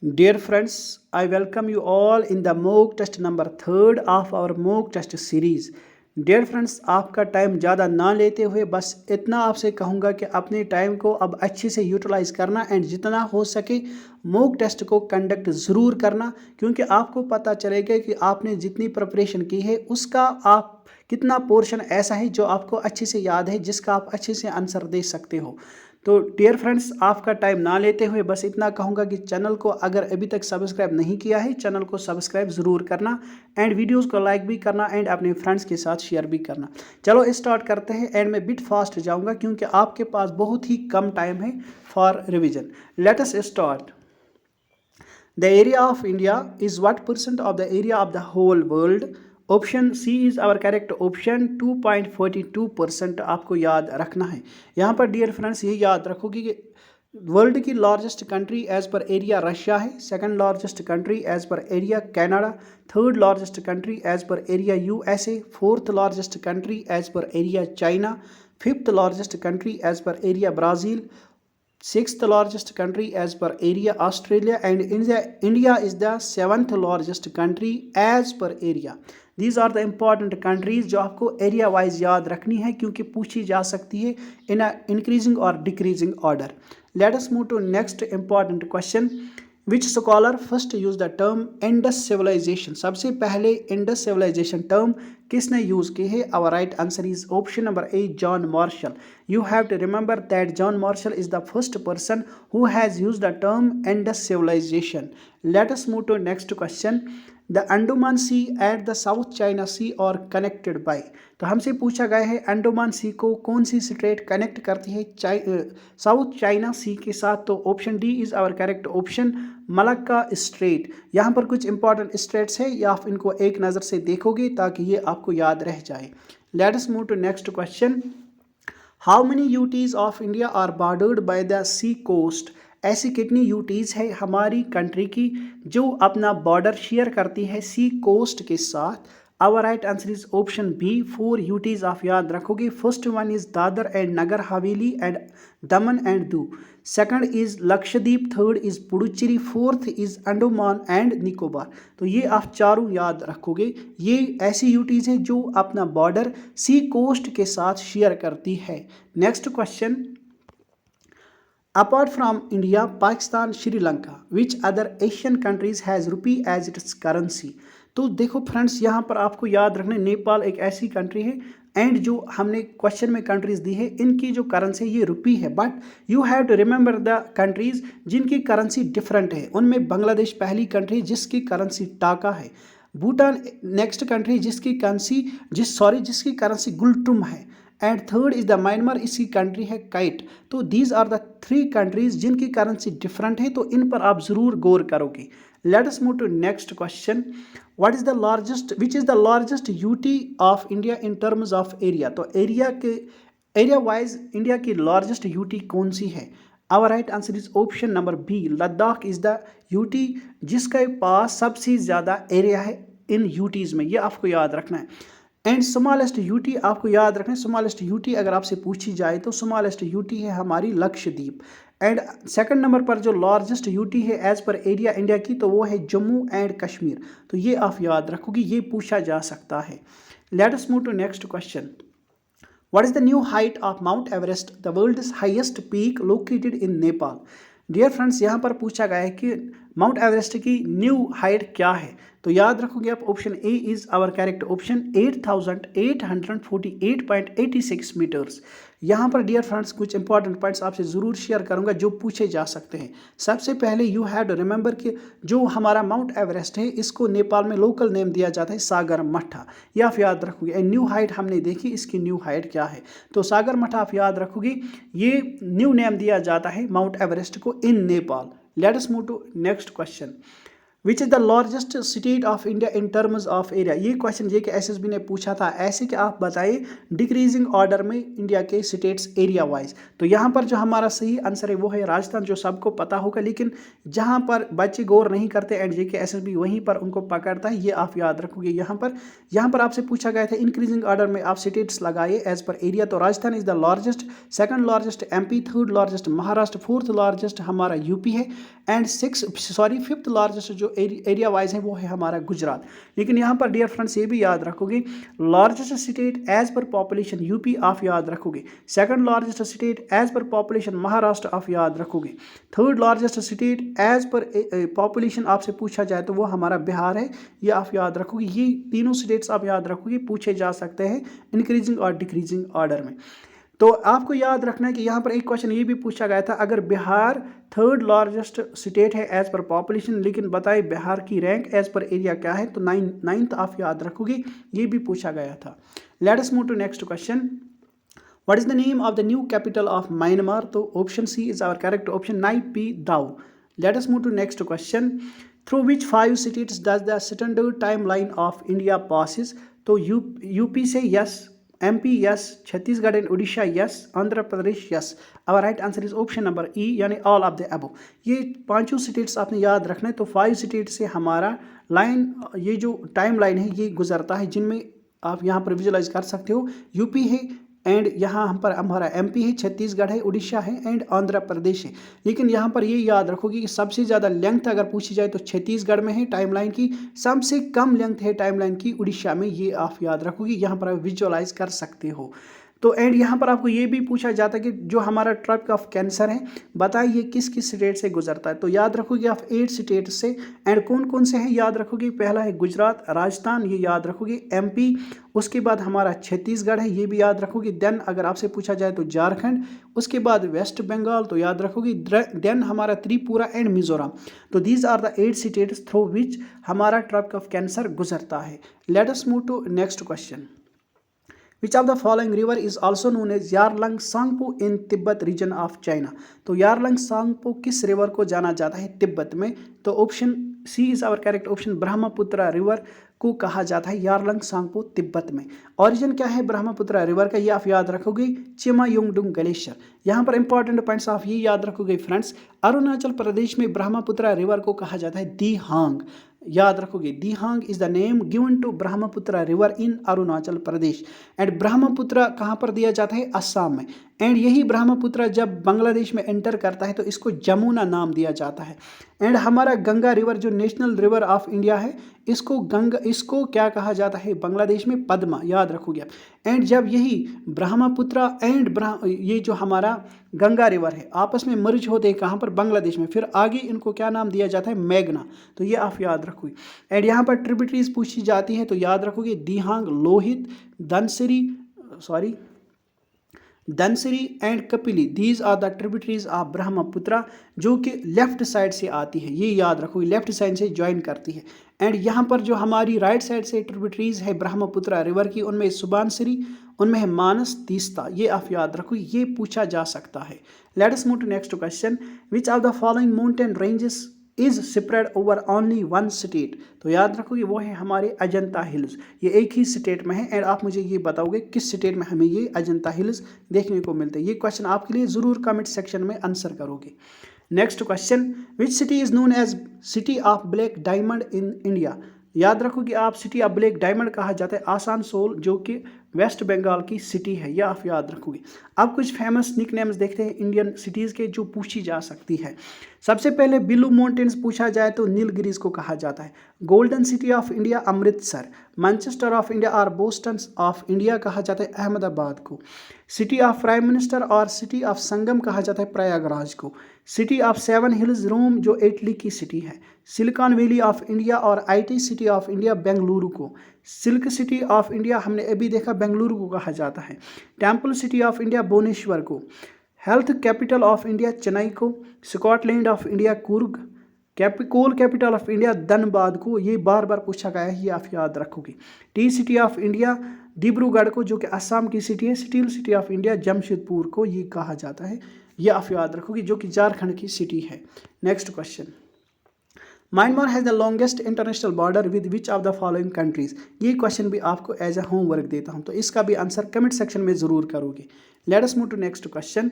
Dear friends, I welcome you all in the mock test number 3rd of our mock test series. Dear friends, आपका time ज़्यादा ना लेते हुए बस इतना आपसे कहूँगा कि अपने टाइम को अब अच्छे से यूटिलाइज़ करना एंड जितना हो सके मोक टेस्ट को कंडक्ट ज़रूर करना, क्योंकि आपको पता चलेगा कि आपने जितनी प्रिपरेशन की है उसका आप कितना पोर्शन ऐसा है जो आपको अच्छे से याद है, जिसका आप अच्छे से आंसर दे सकते हो। तो डियर फ्रेंड्स, आपका टाइम ना लेते हुए बस इतना कहूँगा कि चैनल को अगर अभी तक सब्सक्राइब नहीं किया है, चैनल को सब्सक्राइब ज़रूर करना एंड वीडियोस को लाइक भी करना एंड अपने फ्रेंड्स के साथ शेयर भी करना। चलो स्टार्ट करते हैं एंड मैं बिट फास्ट जाऊँगा क्योंकि आपके पास बहुत ही कम टाइम है for revision. Let us start. The area of India is what percent of the area of the whole world? Option C is our correct option 2.42% आपको याद रखना है। यहाँ पर डियर फ्रेंड्स ये याद रखोगे कि वर्ल्ड की लार्जेस्ट कंट्री एज पर एरिया रशिया है, सेकंड लार्जेस्ट कंट्री एज पर area Canada, third largest country as पर area USA, fourth largest country as पर area China, fifth largest country as पर area Brazil, sixth largest country as per area Australia, and India is the seventh largest country as per area. These are the important countries जो आपको area wise याद रखनी है क्योंकि पूछी जा सकती है इन अ इंक्रीजिंग और decreasing order. Let us move to next important question. Which scholar first use the term Indus civilization? सबसे पहले इंडस सिविलाइजेशन टर्म किसने यूज की है? Our right answer is option number A, John Marshall. You have to remember that John Marshall is the first person who has used the term Indus civilization. Let us move to next question. The Andaman Sea and the South China Sea are connected by. तो हमसे पूछा गया है अंडमान सी को कौन सी straight connect करती है south China सी के साथ? तो option D is our correct option, Malacca strait. यहाँ पर कुछ इंपॉर्टेंट स्ट्रेट्स है, या आप इनको एक नज़र से देखोगे ताकि ये आपको याद रह जाए। Let us move to next question. How many UTs of India are bordered by the sea coast? ऐसी कितनी यूटीज़ है हमारी कंट्री की जो अपना बॉर्डर शेयर करती है सी कोस्ट के साथ? Our right answer is option B, 4 UTs आप याद रखोगे। First one is Dadra and Nagar Haveli and Daman and Diu, second is Lakshadweep, third is Puducherry, fourth is Andaman and Nicobar. तो ये आप चारों याद रखोगे। ये ऐसी यूटीज़ है जो अपना बॉर्डर सी कोस्ट के साथ शेयर करती है। Next question. Apart from India, Pakistan, Sri Lanka, which other Asian countries has rupee as its currency? तो देखो फ्रेंड्स, यहाँ पर आपको याद रखना नेपाल एक ऐसी कंट्री है एंड जो हमने क्वेश्चन में कंट्रीज दी है इनकी जो करेंसी ये रुपी है, but you have to remember the countries जिनकी करेंसी डिफरेंट है। उनमें बांग्लादेश पहली कंट्री जिसकी करेंसी टाका है, भूटान नेक्स्ट कंट्री जिसकी करेंसी गुलटुम है, and third is the Myanmar, इसकी कंट्री है काइट। तो दीज आर द 3 कंट्रीज जिनकी करेंसी डिफरेंट है, तो इन पर आप जरूर गौर करोगे। Let us move to next question. Which is the largest UT of India in terms of area? तो एरिया वाइज इंडिया की लार्जेस्ट यूटी कौन सी है? Our right answer is option number B, Ladakh is the UT जिसके पास सबसे ज़्यादा area है इन यूटीज़ में। ये आपको याद रखना है। एंड स्मॉलेस्ट यूटी आपको याद रखना है। स्मॉलेस्ट यूटी अगर आपसे पूछी जाए तो स्मॉलेस्ट यूटी है हमारी लक्षद्वीप। एंड सेकंड नंबर पर जो लार्जेस्ट यूटी है एज पर एरिया इंडिया की, तो वो है जम्मू एंड कश्मीर। तो ये आप याद रखोगे, ये पूछा जा सकता है। Let us move to next question. What is the new height of Mount Everest, the world's highest peak located in Nepal? Dear friends, यहाँ पर पूछा गया है कि माउंट एवरेस्ट की न्यू हाइट क्या है? तो याद रखोगे आप option A is our correct option, 8848.86 metres. यहाँ पर डियर फ्रेंड्स कुछ इंपॉर्टेंट पॉइंट्स आपसे ज़रूर शेयर करूँगा जो पूछे जा सकते हैं। सबसे पहले यू हैव टू रिमेंबर कि जो हमारा माउंट एवरेस्ट है इसको नेपाल में लोकल नेम दिया जाता है सागर मठा। ये आप याद रखोगे। न्यू हाइट हमने देखी, इसकी न्यू हाइट क्या है? तो सागर मठा आप याद रखोगे, ये न्यू नेम दिया जाता है माउंट एवरेस्ट को in Nepal. Let us move to next question. Which is the largest state of India in terms of area. ये क्वेश्चन ये कि एसएसबी ने पूछा था ऐसे कि आप बताइए डिक्रीजिंग ऑर्डर में इंडिया के स्टेट्स एरिया वाइज। तो यहाँ पर जो हमारा सही आंसर है वो है राजस्थान, जो सबको पता होगा, लेकिन जहाँ पर बच्चे गौर नहीं करते एंड जे के एसएसबी वहीं पर उनको पकड़ता है, ये आप याद रखोगे। यहाँ पर आपसे पूछा गया था इंक्रीजिंग ऑर्डर में आप स्टेट्स लगाइए एज पर एरिया। तो Rajasthan is the largest, second largest MP, third largest Maharashtra, fourth largest हमारा यूपी है एंड फिफ्थ लार्जेस्ट जो एरिया वाइज है वो है हमारा गुजरात। लेकिन यहाँ पर डियर फ्रेंड्स ये भी याद रखोगे largest state as per population UP आप याद रखोगे, second largest state as per population Maharashtra आप याद रखोगे, third largest state as per population आपसे पूछा जाए तो वो हमारा बिहार है, ये आप याद रखोगे। ये तीनों स्टेट्स आप याद रखोगे, पूछे जा सकते हैं इंक्रीजिंग और डिक्रीजिंग ऑर्डर में। तो आपको याद रखना है कि यहाँ पर एक क्वेश्चन ये भी पूछा गया था, अगर बिहार थर्ड लार्जेस्ट स्टेट है एज पर पॉपुलेशन, लेकिन बताइए बिहार की रैंक एज पर एरिया क्या है, तो नाइन्थ आप याद रखोगे, ये भी पूछा गया था। Let us move to next question. What is the name of the new capital of Myanmar? तो option C is our correct option, Naypyidaw. Let us move to next question. Through which 5 states does the standard time line of India passes? तो UP से yes, MP yes, Chhattisgarh and Orissa yes, Andhra Pradesh yes. Our right answer is option number E, यानी all of the above. ये पांचों states आपने याद रखना है। तो 5 स्टेट से हमारा लाइन, ये जो टाइम लाइन है ये गुजरता है, जिनमें आप यहाँ पर विजुलाइज कर सकते हो। यूपी है एंड यहाँ हम पर हमारा MP है, छत्तीसगढ़ है, उड़ीसा है एंड आंध्र प्रदेश है। लेकिन यहाँ पर ये याद रखोगे कि सबसे ज़्यादा लेंथ अगर पूछी जाए तो छत्तीसगढ़ में है टाइमलाइन की, सबसे कम लेंथ है टाइमलाइन की उड़ीसा में, ये आप याद रखोगे, यहाँ पर आप विजुअलाइज कर सकते हो। तो एंड यहाँ पर आपको ये भी पूछा जाता है कि जो हमारा ट्रॉपिक ऑफ कैंसर है बताइए किस किस स्टेट से गुजरता है। तो याद रखोगे आप 8 स्टेट से, एंड कौन कौन से हैं याद रखोगे, पहला है गुजरात, राजस्थान, ये याद रखोगे, MP, उसके बाद हमारा छत्तीसगढ़ है, ये भी याद रखोगे। देन अगर आपसे पूछा जाए तो झारखंड, उसके बाद वेस्ट बंगाल, तो याद रखोगे। देन हमारा त्रिपुरा एंड मिजोरम। तो these are the 8 states through which हमारा ट्रॉपिक ऑफ कैंसर गुजरता है। Let us move to next question. Which of the following river is also known as Yarlung Sangpo in Tibet region of China? तो यारलंग सांगपो किस river को जाना जाता है Tibet में? तो option C is our correct option, Brahmaputra river को कहा जाता है यारलंग सांगपो तिब्बत में। ओरिजिन क्या है ब्रह्मपुत्र रिवर का, ये आप याद रखोगे, चिमायोंगडुंग ग्लेशियर। यहाँ पर इंपॉर्टेंट पॉइंट्स आप ये याद रखोगे फ्रेंड्स, अरुणाचल प्रदेश में ब्रह्मपुत्र रिवर को कहा जाता है दिहांग, याद रखोगे। Dihang is the name given to Brahmaputra river in Arunachal Pradesh. And Brahmaputra कहाँ पर दिया जाता है, असम में। एंड यही ब्रह्मपुत्र जब बांग्लादेश में एंटर करता है तो इसको जमुना नाम दिया जाता है। एंड हमारा गंगा रिवर जो नेशनल रिवर ऑफ इंडिया है, इसको क्या कहा जाता है बांग्लादेश में, पद्मा, याद रखोगे आप। एंड जब यही ब्रह्मपुत्र एंड ये जो हमारा गंगा रिवर है आपस में मर्ज होते हैं कहाँ पर, बांग्लादेश में, फिर आगे इनको क्या नाम दिया जाता है, मेघना। तो ये आप याद रखोगे। एंड यहाँ पर ट्रिब्यूटरीज पूछी जाती है तो याद रखोगे Dihang, Lohit, Dhansiri and Kopili, these are the tributaries of Brahmaputra, जो कि लेफ्ट साइड से आती है, ये याद रखो, लेफ्ट साइड से ज्वाइन करती है। एंड यहाँ पर जो हमारी राइट साइड से ट्रिब्यूटरीज है ब्रह्मपुत्र रिवर की, उनमें सुबानसिरी, उनमें है मानस, तीस्ता, ये आप याद रखो, ये पूछा जा सकता है। Let us move to next question. Which of the following mountain ranges is spread over only one state? तो याद रखोगे वो है हमारे अजंता हिल्स, ये एक ही स्टेट में है। एंड आप मुझे ये बताओगे किस स्टेट में हमें ये अजंता हिल्स देखने को मिलते हैं। ये क्वेश्चन आपके लिए जरूर कमेंट सेक्शन में आंसर करोगे। Next question, which city is known as city of black diamond in India? याद रखो कि आप सिटी ऑफ ब्लैक डायमंड कहा जाता है आसानसोल, जो कि वेस्ट बंगाल की सिटी है, यह आप याद रखोगे। अब कुछ फेमस निकनेम्स देखते हैं इंडियन सिटीज़ के जो पूछी जा सकती है। सबसे पहले ब्लू माउंटेन्स पूछा जाए तो नीलगिरीज को कहा जाता है। Golden city of India Amritsar, Manchester of India और बोस्टन ऑफ इंडिया कहा जाता है अहमदाबाद को। सिटी ऑफ प्राइम मिनिस्टर और सिटी ऑफ संगम कहा जाता है प्रयागराज को। सिटी ऑफ 7 हिल्स रोम, जो इटली की सिटी है। सिलिकॉन वैली ऑफ इंडिया और IT city of India Bengaluru को। सिल्क सिटी ऑफ इंडिया हमने अभी देखा बेंगलुरु को कहा जाता है। Temple city of India Bhubaneswar को। Health capital of India Chennai को। Scotland of India Coorg. Coal capital of India Dhanbad को। ये बार बार पूछा गया है, ये आप याद रखोगे। T city of India Dibrugarh को, जो कि असम की सिटी है। Steel city of India Jamshedpur को ये कहा जाता है, ये आप याद रखोगे, जो कि झारखंड की सिटी है। Next question, Myanmar has the longest international border with which of the following countries. ये क्वेश्चन भी आपको एज ए होमवर्क देता हूँ, तो इसका भी आंसर कमेंट सेक्शन में ज़रूर करोगे। Let us move to next question.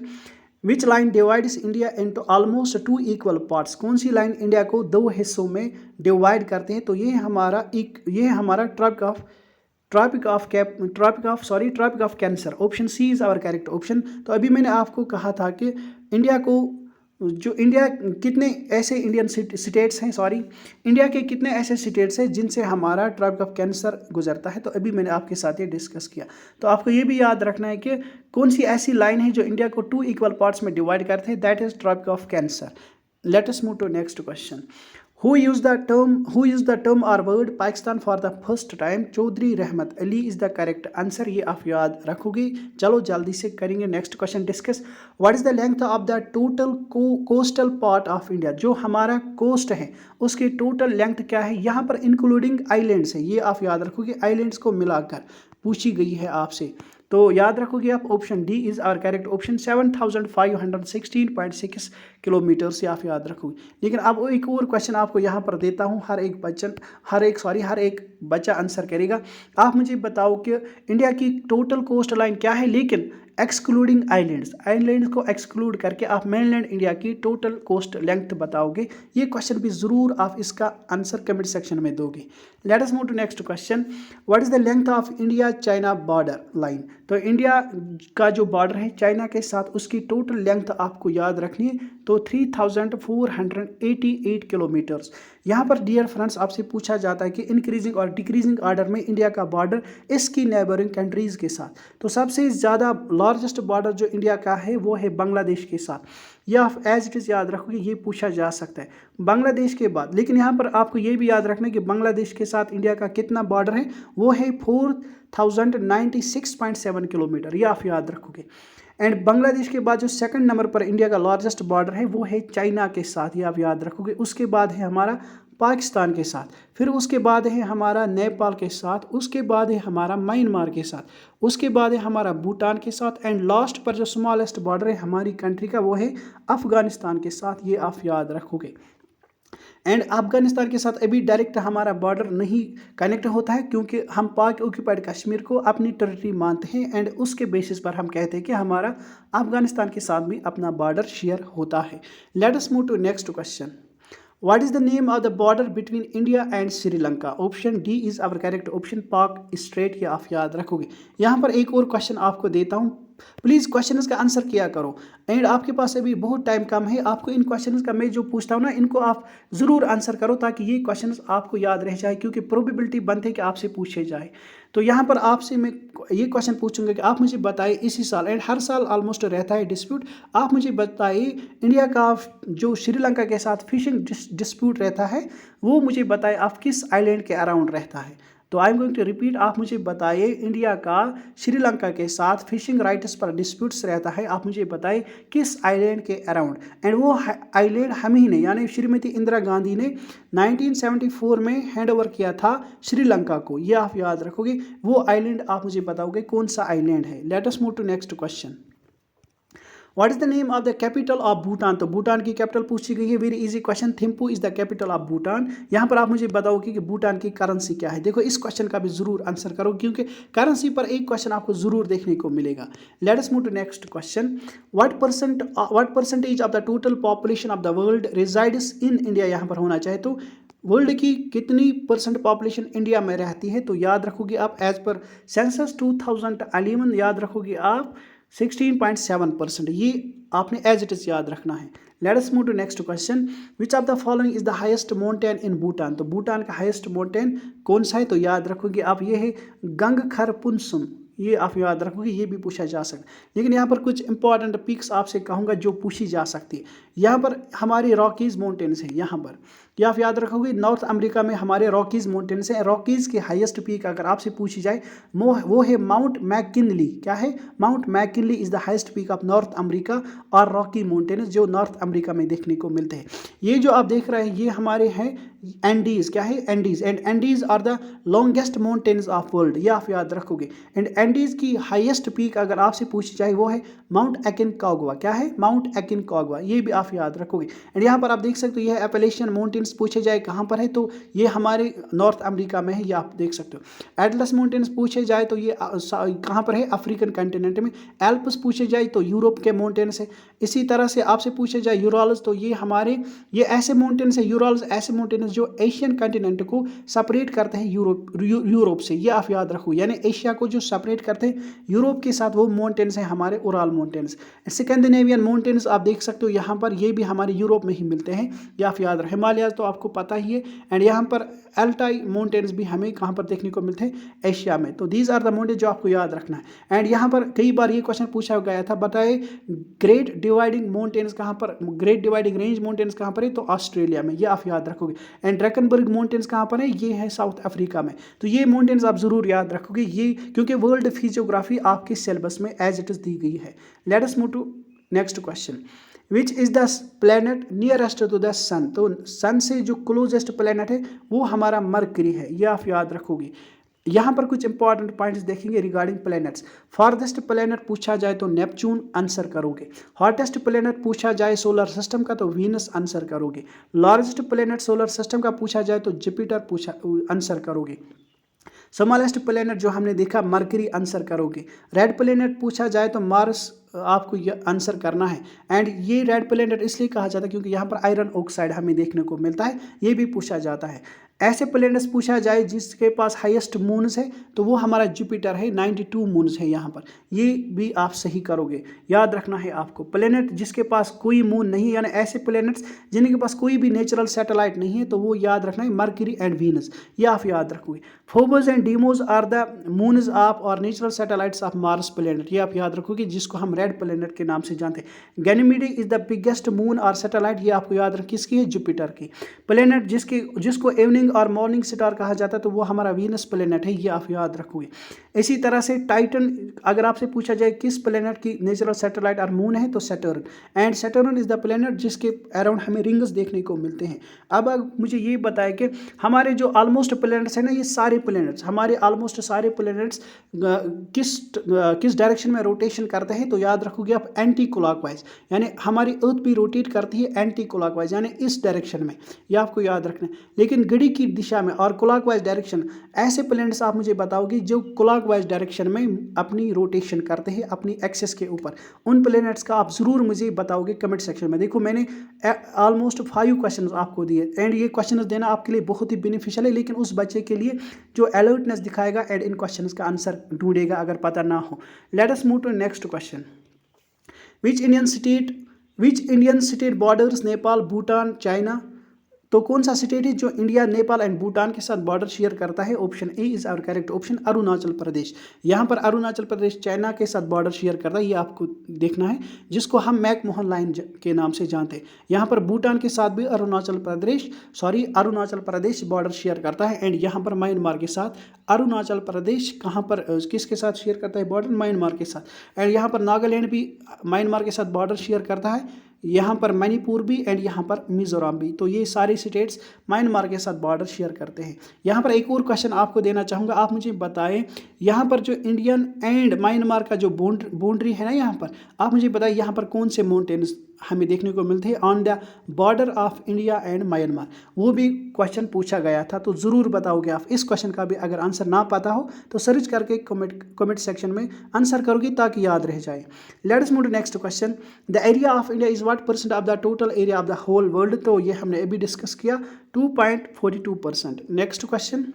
Which line divides India into almost 2 equal parts. कौन सी लाइन इंडिया को 2 हिस्सों में डिवाइड करते हैं? तो ये हमारा tropic of cancer. Option C is our correct option. तो अभी मैंने आपको कहा था कि इंडिया के कितने ऐसे स्टेट्स हैं जिनसे हमारा ट्रॉपिक ऑफ कैंसर गुजरता है। तो अभी मैंने आपके साथ ये डिस्कस किया। तो आपको ये भी याद रखना है कि कौन सी ऐसी लाइन है जो इंडिया को 2 इक्वल पार्ट्स में डिवाइड करते हैं, that is tropic of cancer. Let us move to next question. Who used the term or word Pakistan for the first time? Chaudhry Rahmat Ali is the correct answer. ये आप याद रखोगे। चलो जल्दी से करेंगे next question discuss. What is the length of the total coastal part of India. जो हमारा कोस्ट है उसकी टोटल लेंथ क्या है? यहाँ पर इंक्लूडिंग आइलैंड्स है, ये आप याद रखोगे। आइलैंड्स को मिलाकर पूछी गई है आपसे, तो याद रखोगे आप। Option D is our correct option. 7516.6 kilometre से आप याद रखोगे। लेकिन अब एक और क्वेश्चन आपको यहाँ पर देता हूँ, हर एक बच्चा आंसर करेगा। आप मुझे बताओ कि इंडिया की टोटल कोस्ट लाइन क्या है, लेकिन एक्सक्लूडिंग आइलैंड्स को एक्सक्लूड करके आप मेनलैंड इंडिया की टोटल कोस्ट लेंथ बताओगे। ये क्वेश्चन भी ज़रूर आप इसका आंसर कमेंट सेक्शन में दोगे। Let us move to next question. What is the length of India China border line. तो इंडिया का जो बॉर्डर है चाइना के साथ, उसकी टोटल लेंथ आपको याद रखनी है, तो 3488 किलोमीटर्स। यहाँ पर डियर फ्रेंड्स आपसे पूछा जाता है कि इंक्रीजिंग और डिक्रीजिंग ऑर्डर में इंडिया का बॉर्डर इसकी नेबरिंग कंट्रीज़ के साथ। तो सबसे ज़्यादा लार्जेस्ट बॉर्डर जो इंडिया का है वो है बांग्लादेश के साथ। या आप एज इट इज़ याद रखोगे, ये पूछा जा सकता है बांग्लादेश के बाद। लेकिन यहाँ पर आपको ये भी याद रखना है कि बांग्लादेश के साथ इंडिया का कितना बॉर्डर है, वो है 4096.7 किलोमीटर। ये आप याद रखोगे। एंड बांग्लादेश के बाद जो सेकंड नंबर पर इंडिया का लार्जेस्ट बॉर्डर है वो है चाइना के साथ, ये आप याद रखोगे। उसके बाद है हमारा पाकिस्तान के साथ, फिर उसके बाद है हमारा नेपाल के साथ, उसके बाद है हमारा म्यांमार के साथ, उसके बाद है हमारा भूटान के साथ, एंड लास्ट पर जो स्मॉलेस्ट बॉर्डर है हमारी कंट्री का वो है अफगानिस्तान के साथ। ये आप याद रखोगे। एंड अफगानिस्तान के साथ अभी डायरेक्ट हमारा बॉर्डर नहीं कनेक्ट होता है, क्योंकि हम पाक ऑक्यूपाइड कश्मीर को अपनी टेरिटरी मानते हैं, एंड उसके बेसिस पर हम कहते हैं कि हमारा अफगानिस्तान के साथ भी अपना बॉर्डर शेयर होता है। Let us move to next question. What is the name of the border between India and Sri Lanka? Option D is our correct option. Palk strait, ये आप याद रखोगे। यहाँ पर एक और क्वेश्चन आपको देता हूँ, प्लीज़ क्वेश्चन का आंसर किया करो। एंड आपके पास अभी बहुत टाइम कम है, आपको इन क्वेश्चन का मैं जो पूछता हूँ ना, इनको आप ज़रूर आंसर करो ताकि ये क्वेश्चन आपको याद रह जाए, क्योंकि प्रोबेबिलिटी बनती है कि आपसे पूछे जाए। तो यहाँ पर आपसे मैं ये क्वेश्चन पूछूंगा कि आप मुझे बताइए इसी साल, एंड हर साल ऑलमोस्ट रहता है डिस्प्यूट, आप मुझे बताइए इंडिया का जो श्रीलंका के साथ फिशिंग डिस्प्यूट रहता है वो मुझे बताइए आप किस आइलैंड के अराउंड रहता है। तो I am going to repeat, आप मुझे बताइए इंडिया का श्रीलंका के साथ फिशिंग राइट्स पर डिस्प्यूट्स रहता है, आप मुझे बताइए किस आइलैंड के अराउंड। एंड वो आइलैंड हम ही ने, यानी श्रीमती इंदिरा गांधी ने 1974 में हैंड ओवर किया था श्रीलंका को। ये आप याद रखोगे। वो आइलैंड आप मुझे बताओगे कौन सा आइलैंड है। Let us move to next question. What is the name of the capital of Bhutan. तो भूटान की कैपिटल पूछी गई है, very easy question. Thimphu is the capital of Bhutan. यहाँ पर आप मुझे बताओगे कि भूटान की करेंसी क्या है। देखो इस क्वेश्चन का भी जरूर आंसर करो, क्योंकि करेंसी पर एक क्वेश्चन आपको जरूर देखने को मिलेगा। Let us move to next question. What percentage of the total population of the world resides in India. यहाँ पर होना चाहे तो वर्ल्ड की कितनी परसेंट पॉपुलेशन इंडिया में रहती है। तो याद रखोगे आप एज पर सेंसस 2011, याद रखोगे आप 16.7%। ये आपने एज इट इज याद रखना है। Let us move to next question. Which of the following is the highest mountain in Bhutan. तो भूटान का हाईएस्ट माउंटेन कौन सा है। तो याद रखोगे आप, ये है गंगखरपुनसुम। ये आप याद रखोगे, ये भी पूछा जा सकता है। लेकिन यहाँ पर कुछ इंपॉर्टेंट पिक्स आपसे कहूँगा जो पूछी जा सकती है। यहाँ पर हमारी रॉकीज़ माउंटेन्स है, यहाँ पर ये आप याद रखोगे। नॉर्थ अमेरिका में हमारे रॉकीज़ माउंटेन्स हैं। रॉकीज़ के हाईएस्ट पीक अगर आपसे पूछी जाए वो है माउंट मैकिनली। क्या है? Mount McKinley is the highest peak of north America और रॉकी माउंटेन्स जो नॉर्थ अमेरिका में देखने को मिलते हैं। ये जो आप देख रहे हैं ये हमारे हैं एंडीज, क्या है Andes, and Andes are the longest mountains of world, ये आप याद रखोगे। एंड एंडीज की हाईएस्ट पीक अगर आपसे पूछी जाए वो है माउंट एकिनकागुआ, क्या है माउंट एकिनकागुआ, ये भी आप याद रखोगे। एंड यहाँ पर आप देख सकते हो ये एपेलेशियन माउंटेन्स पूछे जाए कहाँ पर है, तो ये हमारे नॉर्थ अमेरिका में है, ये आप देख सकते हो। एटलस माउंटेन्स पूछे जाए तो ये कहाँ पर है, अफ्रीकन कंटिनेंट में। एल्प्स पूछे जाए तो यूरोप के माउंटेन्स है। इसी तरह से आपसे पूछे जाए यूराल्स, तो ये हमारे ये ऐसे माउंटेन्स है, यूराल्स ऐसे माउंटेन्स जो एशियन कंटिनेंट को सेपरेट करते हैं यूरोप से, ये आप याद रखो, यानी एशिया को जो सेपरेट करते हैं यूरोप के साथ, वो माउंटेन्स हैं हमारे उराल माउंटेन्स। स्कैंडिनेवियन माउंटेन्स आप देख सकते हो यहाँ पर, ये भी हमारे यूरोप में ही मिलते हैं, ये आप याद रखें। हिमालय तो आपको पता ही है। एंड यहाँ पर एल्टाई माउंटेन्स भी हमें कहाँ पर देखने को मिलते हैं, एशिया में। तो दीज आर द माउंटेन जो आपको याद रखना है। एंड यहाँ पर कई बार ये क्वेश्चन पूछा गया था, बताए ग्रेट डिवाइडिंग माउंटेन्स कहाँ पर, ग्रेट डिवाइडिंग रेंज माउंटेन्स कहाँ पर है, तो ऑस्ट्रेलिया में, ये आप याद रखोगे। एंड ड्रैकनबर्ग माउंटेन्स कहाँ पर है, ये है साउथ अफ्रीका में। तो ये माउंटेन्स आप जरूर याद रखोगे, ये क्योंकि वर्ल्ड फिजियोग्राफी आपके सिलेबस में एज इट इज दी गई है। Let us move to next question. Which is the planet nearest to the sun, तो सन से जो क्लोजेस्ट प्लैनेट है वो हमारा मरकरी है, ये आप याद रखोगे। यहाँ पर कुछ इंपॉर्टेंट पॉइंट्स देखेंगे रिगार्डिंग प्लैनेट्स। फार्देस्ट प्लैनेट पूछा जाए तो नेपच्यून आंसर करोगे। हॉटेस्ट प्लैनेट पूछा जाए सोलर सिस्टम का तो वीनस आंसर करोगे। लार्जेस्ट प्लैनेट सोलर सिस्टम का पूछा जाए तो जुपिटर आंसर करोगे। स्मॉलेस्ट प्लैनेट जो हमने देखा मरकरी आंसर करोगे। रेड प्लैनेट पूछा जाए तो मार्स आपको ये आंसर करना है। एंड ये रेड प्लैनेट इसलिए कहा जाता है क्योंकि यहाँ पर आयरन ऑक्साइड हमें देखने को मिलता है, ये भी पूछा जाता है। ऐसे प्लैनेट्स पूछा जाए जिसके पास हाईएस्ट मून्स है तो वो हमारा जुपिटर है, 92 मून्स है यहाँ पर, ये भी आप सही करोगे। याद रखना है आपको, प्लैनेट जिसके पास कोई मून नहीं, यानी ऐसे प्लैनेट्स जिनके पास कोई भी नेचुरल सैटेलाइट नहीं है, तो वो याद रखना है मरकरी एंड वीनस, ये आप याद रखोगे। Phobos and Deimos are the moons of और natural satellites of Mars planet, ये आप याद रखोगे, जिसको हम रेड प्लैनेट के नाम से जानते हैं। Ganymede is the biggest moon और सैटेलाइट, ये आपको याद रख किसकी है, जुपिटर की। प्लैनेट जिसको इवनिंग और मॉर्निंग स्टार कहा जाता है तो वो हमारा वीनस प्लैनेट है, ये आप याद रखोगे। इसी तरह से टाइटन, अगर आपसे पूछा जाए किस प्लैनेट की नेचुरल सैटेलाइट और मून है तो Saturn. And Saturn is the planet जिसके अराउंड हमें रिंग्स देखने को मिलते हैं। अब मुझे ये बताए कि हमारे जो ऑलमोस्ट प्लैनेट्स हैं ना, ये सारे प्लैनेट्स, हमारे ऑलमोस्ट सारे प्लैनेट्स किस डायरेक्शन में रोटेशन करते हैं, तो याद रखोगे आप एंटी क्लॉकवाइज, यानी हमारी अर्थ भी रोटेट करती है एंटी क्लॉकवाइज, यानी इस डायरेक्शन में, ये आपको याद रखना है। लेकिन घड़ी की दिशा में और क्लॉकवाइज डायरेक्शन, ऐसे प्लैनेट्स आप मुझे बताओगे जो क्लॉकवाइज डायरेक्शन में अपनी रोटेशन करते हैं अपनी एक्सिस के ऊपर, उन प्लैनेट्स का आप जरूर मुझे बताओगे कमेंट सेक्शन में। देखो मैंने ऑलमोस्ट 5 क्वेश्चन आपको दिए, एंड ये क्वेश्चन देना आपके लिए बहुत ही बेनिफिशियल है, लेकिन उस बच्चे के लिए जो अलर्टनेस दिखाएगा एंड इन क्वेश्चन का आंसर ढूंढेगा अगर पता ना हो। Let us move to next question. Which Indian state borders Nepal Bhutan China, तो कौन सा स्टेट है जो इंडिया नेपाल एंड भूटान के साथ बॉर्डर शेयर करता है, option A is our correct option, Arunachal Pradesh. यहाँ पर अरुणाचल प्रदेश चाइना के साथ बॉर्डर शेयर करता है, ये आपको देखना है, जिसको हम मैकमोहन लाइन के नाम से जानते हैं। यहाँ पर भूटान के साथ भी अरुणाचल प्रदेश बॉर्डर शेयर करता है। एंड यहाँ पर म्यांमार के साथ अरुणाचल प्रदेश कहाँ पर किसके साथ शेयर करता है बॉर्डर, म्यांमार के साथ। एंड यहाँ पर नागालैंड भी म्यांमार के साथ बॉर्डर शेयर करता है, यहाँ पर मणिपुर भी एंड यहाँ पर मिजोरम भी, तो ये सारे स्टेट्स म्यांमार के साथ बॉर्डर शेयर करते हैं। यहाँ पर एक और क्वेश्चन आपको देना चाहूँगा, आप मुझे बताएं यहाँ पर जो इंडियन एंड म्यांमार का जो बाउंड्री है ना, यहाँ पर आप मुझे बताएं यहाँ पर कौन से माउंटेन्स हमें देखने को मिलते हैं on the border of India and Myanmar, वो भी क्वेश्चन पूछा गया था, तो ज़रूर बताओगे आप। इस क्वेश्चन का भी अगर आंसर ना पता हो तो सर्च करके कमेंट सेक्शन में आंसर करोगे ताकि याद रह जाए। Let's us move to next question. The area of India is what percent of the total area of the whole world, तो ये हमने अभी डिस्कस किया 2.42%। Next question,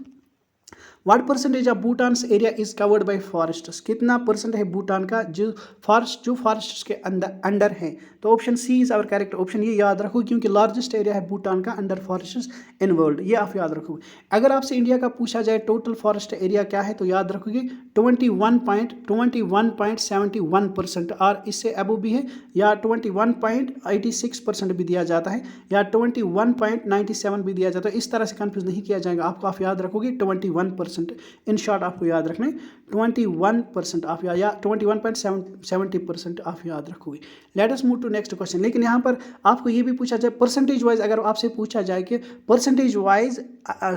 what percentage of Bhutan area is covered by forests, कितना percent है भूटान का जो forest के अंडर है, तो option C is our correct option, ये याद रखो क्योंकि लार्जेस्ट एरिया है भूटान का अंडर फॉरेस्ट इन वर्ल्ड, ये आप याद रखोगे। अगर आपसे इंडिया का पूछा जाए टोटल फॉरेस्ट एरिया क्या है, तो याद रखोगे 21.71% और इससे अबव भी है, या 21.86% भी दिया जाता है, या 21.97 भी दिया जाता है। इस तरह से कंफ्यूज नहीं किया जाएगा आपको, आप याद रखोगे 21%। 21%। इन शॉर्ट आपको याद रखना है 21% आप या 21.70% आप याद रखोगे। Let us move to next question. लेकिन यहाँ पर आपको ये भी पूछा जाए परसेंटेज वाइज, अगर आपसे पूछा जाए कि परसेंटेज वाइज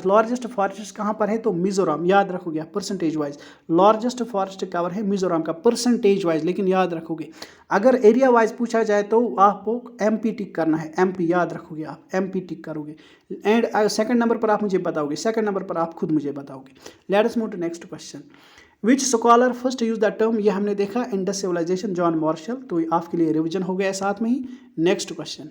लार्जेस्ट फॉरेस्ट कहाँ पर है, तो मिजोरम, याद रखोगे आप percentage wise. Largest forest cover है मिजोरम का परसेंटेज वाइज, लेकिन याद रखोगे। अगर एरिया वाइज पूछा जाए तो आपको MP टिक करना है, MP याद रखोगे आप, MP टिक करोगे। एंड सेकंड नंबर पर आप मुझे बताओगे, सेकंड नंबर पर आप खुद मुझे बताओगे। Let us move to next question. Which scholar first use the term, ये हमने देखा इंडस सिविलाइजेशन, जॉन मार्शल, तो आपके लिए रिविजन हो गया साथ में ही। नेक्स्ट क्वेश्चन,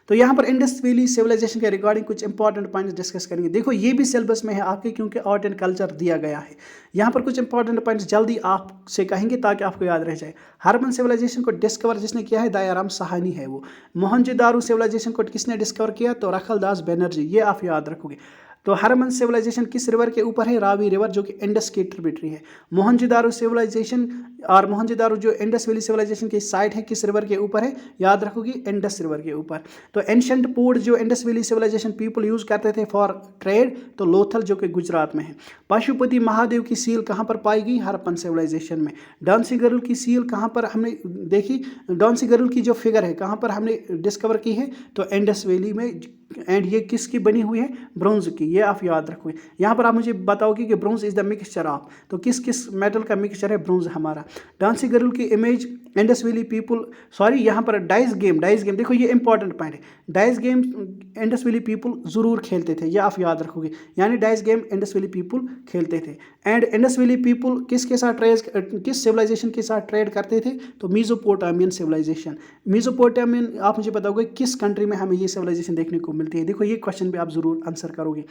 तो यहाँ पर इंडस वैली सिविलाइजेशन के रिगार्डिंग कुछ इंपॉर्टेंट पॉइंट्स डिस्कस करेंगे। देखो ये भी सिलेबस में है आपके, क्योंकि आर्ट एंड कल्चर दिया गया है। यहाँ पर कुछ इंपॉर्टेंट पॉइंट्स जल्दी आपसे कहेंगे ताकि आपको याद रह जाए। हरप्पन सिविलाइजेशन को डिस्कवर जिसने किया है दयाराम साहनी है वो। मोहनजोदारो सिविलाइजेशन को किसने डिस्कवर किया, तो रखलदास बनर्जी, ये आप याद रखोगे। तो हरप्पन सिविलाइजेशन किस रिवर के ऊपर है, रावी रिवर, जो कि इंडस की ट्रिब्यूटरी है। मोहनजोदारो सिविलाइजेशन और मोहनजोदारो जो इंडस वैली सिविलाइजेशन की साइट है किस रिवर के ऊपर है, याद रखोगे इंडस रिवर के ऊपर। तो एंशंट पोर्ट जो Indus valley civilization people use करते थे फॉर ट्रेड, तो लोथल जो कि गुजरात में है। पशुपति महादेव की सील कहाँ पर पाई गई, हरप्पन सिविलाइजेशन में। डांसी गरुड़ की सील कहाँ पर हमने देखी, डांसी गरुड़ की जो फिगर है कहाँ पर हमने डिस्कवर की है, तो इंडस वैली में। एंड ये किसकी बनी हुई है, ब्रोंज की, ये आप याद रखोगे। यहाँ पर आप मुझे बताओगे कि bronze is the mixture of, तो किस किस मेटल का मिक्सचर है ब्रोंज हमारा। डांसी गरुड़ की image Indus valley people, sorry यहाँ पर डाइस गेम देखो ये इंपॉर्टेंट पॉइंट है। Dice game Indus valley people जरूर खेलते थे, ये आप याद रखोगे। यानी dice game Indus valley people खेलते थे। एंड इंडस वैली पीपल किसके साथ किस सिविलाइजेशन के साथ ट्रेड करते थे, तो मेसोपोटामियन सिविलाइजेशन। मेसोपोटामियन आप मुझे बताओगे किस कंट्री में हमें ये सिविलाइजेशन देखने को मिलती है। देखो ये क्वेश्चन भी आप जरूर आंसर करोगे।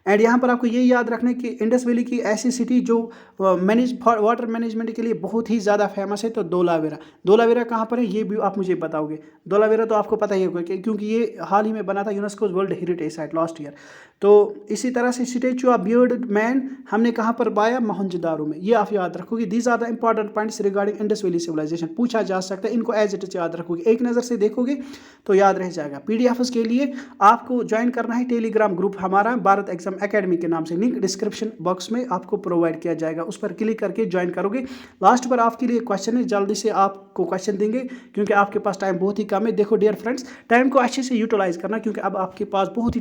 एंड यहाँ पर आपको ये याद रखना है कि इंडस वैली की ऐसी सिटी जो वाटर मैनेजमेंट के लिए बहुत ही ज़्यादा फेमस है, तो धोलावीरा। धोलावीरा कहाँ पर है, ये भी आप मुझे बताओगे। धोलावीरा तो आपको पता ही होगा क्योंकि ये हाल ही में बना था UNESCO world heritage site last year. तो इसी तरह से स्टैचू ऑफ बियर्ड मैन हमने कहाँ पर पाया, मोहनजोदारो में, ये आप याद रखोगे। These are the important points regarding Indus valley civilization, पूछा जा सकता है, इनको एज इट इज याद रखोगे। एक नज़र से देखोगे तो याद रह जाएगा। PDF के लिए आपको ज्वाइन करना है टेलीग्राम ग्रुप हमारा भारत एग्जाम एकेडमी के नाम से, लिंक डिस्क्रिप्शन बॉक्स में आपको प्रोवाइड किया जाएगा, उस पर क्लिक करके ज्वाइन करोगे। लास्ट पर आपके लिए क्वेश्चन है, जल्दी से आपको क्वेश्चन देंगे क्योंकि आपके पास टाइम बहुत ही कम है। देखो डियर फ्रेंड्स, टाइम को अच्छे से यूटिलाइज करना क्योंकि अब आपके पास बहुत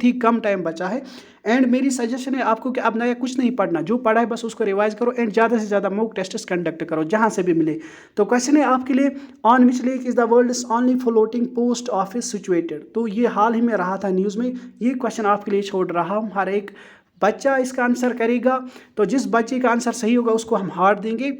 ही कम टाइम बचा है। एंड मेरी सजेशन है आपको कि अब नया कुछ नहीं पढ़ना, जो पढ़ा है बस उसको रिवाइज करो एंड ज़्यादा से ज़्यादा मॉक टेस्ट कंडक्ट करो जहाँ से भी मिले। तो क्वेश्चन है आपके लिए, on which lake is the world's only floating post office situated. तो ये हाल ही में रहा था न्यूज़ में, ये क्वेश्चन आपके लिए छोड़ रहा हूँ। हर एक बच्चा इसका आंसर करेगा, तो जिस बच्चे का आंसर सही होगा उसको हम हार्ट देंगे।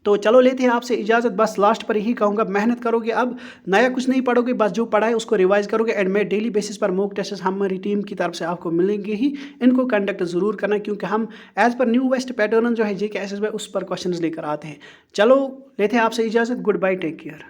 तो चलो लेते हैं आपसे इजाज़त। बस लास्ट पर यही कहूँगा, मेहनत करोगे, अब नया कुछ नहीं पढ़ोगे, बस जो पढ़ा है उसको रिवाइज करोगे। एंड मैं डेली बेसिस पर मॉक टेस्ट हमारी टीम की तरफ से आपको मिलेंगे ही, इनको कंडक्ट जरूर करना क्योंकि हम as per new waste pattern जो है JK SSB उस पर क्वेश्चन लेकर आते हैं। चलो लेते हैं आपसे इजाज़त, गुड बाय, टेक केयर।